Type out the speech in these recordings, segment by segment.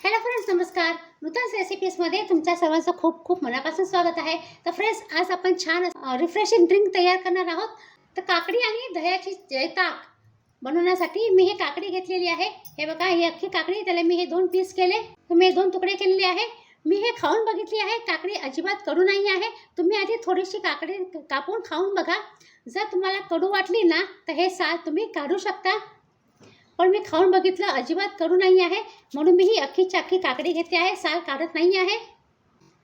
Hello friends, नमस्कार. नूतन रेसिपीजमध्ये तुमच्या सर्वांचं खूप खूप मनापासून स्वागत आहे. तर फ्रेंड्स, आज आपण छान रिफ्रेशिंग ड्रिंक तयार करणार आहोत. तर काकडी आणि दह्याची ताक बनवण्यासाठी मी हे काकडी घेतलेली आहे. हे बघा, ही अख्खी काकडी, त्याला मी हे 2 पीस केले. तुम्ही 2 तुकडे केलेले आहे. मी हे खाऊन बघितली आहे. काकडी अजिबात कडू नाही आहे. तुम्ही आधी थोडीशी काकडी कापून खाऊन बघा. जर तुम्हाला कडू वाटली ना, तर हे साल तुम्ही काढू शकता. पण मी खाऊन बघितलं, अजिबात कडू नाही आहे. म्हणून मी ही अख्खीची अख्खी काकडी घेतली आहे. साल काढत नाही आहे,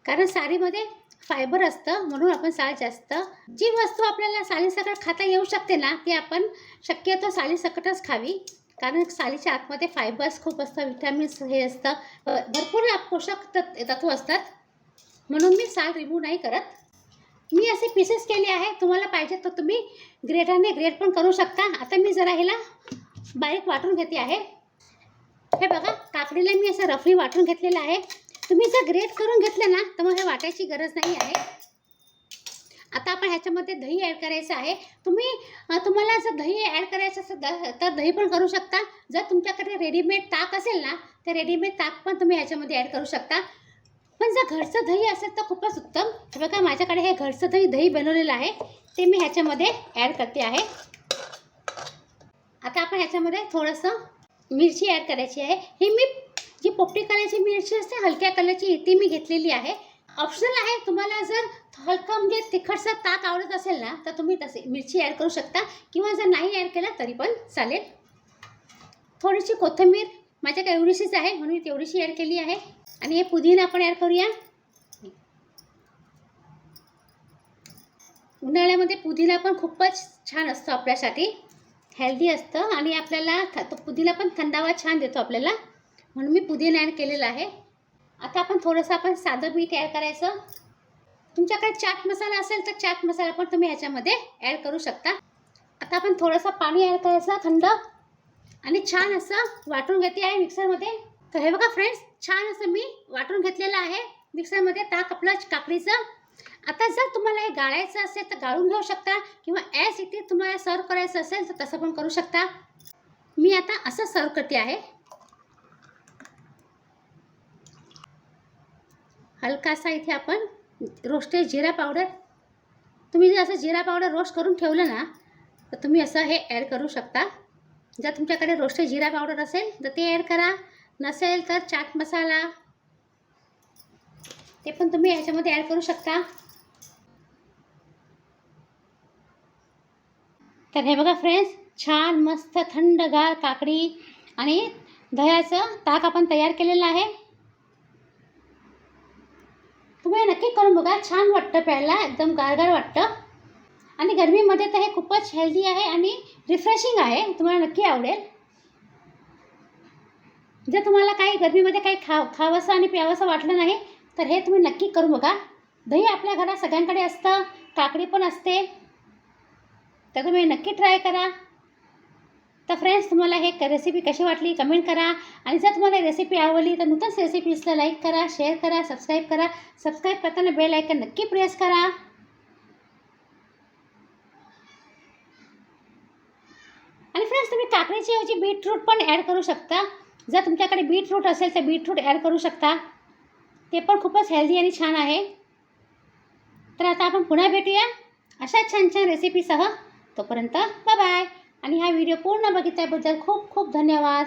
कारण सालीमध्ये फायबर असतं, म्हणून आपण साल जास्त. जी वस्तू आपल्याला सालीसकट खाता येऊ शकते ना, ती आपण शक्यतो सालीसकटच खावी. कारण सालीच्या आतमध्ये फायबर्स खूप असतं, विटॅमिन्स हे असतं, भरपूर पोषक तत्व असतात. म्हणून मी साल रिमूव्ह नाही करत. मी असे पीसेस केले आहे. तुम्हाला पाहिजे तर तुम्ही ग्रेटरने ग्रेट पण करू शकता. आता मी जरा ह्याला बारीक वाटून घेते आहे. हे बघा, काकडीला मी असं रफली वाटून घेतलेलं आहे. तुम्ही जर ग्रेट करून घेतलं ना, तर मग हे वाटायची गरज नाही आहे. आता आपण ह्याच्यामध्ये दही ॲड करायचं आहे. तुम्हाला जर दही ॲड करायचं असेल तर दही पण करू शकता. जर तुमच्याकडे रेडीमेड ताक असेल ना, तर रेडीमेड ताक पण तुम्ही ह्याच्यामध्ये ॲड करू शकता. पण जर घरचं दही असेल तर खूपच उत्तम. हे बघा, माझ्याकडे हे घरचं दही बनवलेलं आहे, ते मी ह्याच्यामध्ये ॲड करते आहे. आता आपण ह्याच्यामध्ये थोडंसं मिरची ॲड करायची आहे. ही मी जी पोपटी कलरची मिरची असते, हलक्या कलरची, ती मी घेतलेली आहे. ऑप्शनल आहे. तुम्हाला जर हलका म्हणजे तिखटसा ताक आवडत असेल ना, तर तुम्ही तसे मिरची ॲड करू शकता, किंवा जर नाही ॲड केला तरी पण चालेल. थोडीशी कोथिंबीर माझ्याकडे एवढीशीच आहे, म्हणून मी तेवढीशी ॲड केली आहे. आणि हे पुदिना आपण ॲड करूया. उन्हाळ्यामध्ये पुदिना पण खूपच छान असतो, आपल्यासाठी हेल्दी असतं, आणि आपल्याला पुदिना पण थंडावा छान देतो आपल्याला, म्हणून मी पुदिना ॲड केलेला आहे. आता आपण थोडंसं साधं मीठ ॲड करायचं. तुमच्याकडे चाट मसाला असेल तर चाट मसाला पण तुम्ही ह्याच्यामध्ये ॲड करू शकता. आता आपण थोडंसं पाणी ॲड करायचं थंड, आणि छान असं वाटून घेते आहे मिक्सरमध्ये. तर हे बघा फ्रेंड्स, छान असं मी वाटून घेतलेलं आहे मिक्सरमध्ये ताक आपलं काकडीचं. आता जर तुम्हाला हे गाळायचं असेल तर गाळून घेऊ शकता, किंवा ॲज इट इज तुम्हाला सर्व करायचं असेल तर तसं पण करू शकता. मी आता असं सर्व करते आहे. हलकासा इथे आपण रोस्टेड जिरा पावडर, तुम्ही जर असं जिरा पावडर रोस्ट करून ठेवलं ना, तर तुम्ही असं हे ॲड करू शकता. जर तुमच्याकडे रोस्टेड जिरा पावडर असेल तर ते ॲड करा, नसेल तर चाट मसाला ते पण तुम्ही ह्याच्यामध्ये ॲड करू शकता. तर हे बघा फ्रेंड्स, छान मस्त थंडगार काकडी आणि दह्याचं ताक आपण तयार केलेलं आहे. तुम्ही नक्की करून बघा, छान वाटतं प्यायला, एकदम गारगार वाटतं. आणि गरमीमध्ये तर हे खूपच हेल्दी आहे आणि रिफ्रेशिंग आहे. तुम्हाला नक्की आवडेल. जर तुम्हाला काही गरमीमध्ये काही खावंसं आणि प्यावंसं वाटलं नाही, तर हे तुम्ही नक्की करून बघा. दही आपल्या घरात सगळ्यांकडे असतं, काकडी पण असते, तर तुम्ही नक्की ट्राय करा. तर फ्रेंड्स, तुम्हाला हे रेसिपी कशी वाटली कमेंट करा. आणि जर तुम्हाला रेसिपी आवडली तर नूतन रेसिपीजला लाईक करा, शेअर करा, सबस्क्राईब करा. सबस्क्राईब करताना बेल आयकन नक्की प्रेस करा. आणि फ्रेंड्स, तुम्ही काकडीची ऐवजी बीटरूट पण ॲड करू शकता. जर तुमच्याकडे बीटरूट असेल तर बीटरूट ॲड करू शकता. ते पण खूपच हेल्दी आणि छान आहे. तर आता आपण पुन्हा भेटूया अशा छान छान रेसिपीसह. तोपर्यंत बाय बाय. आणि हा व्हिडिओ पूर्ण बघितल्याबद्दल खूप खूप धन्यवाद.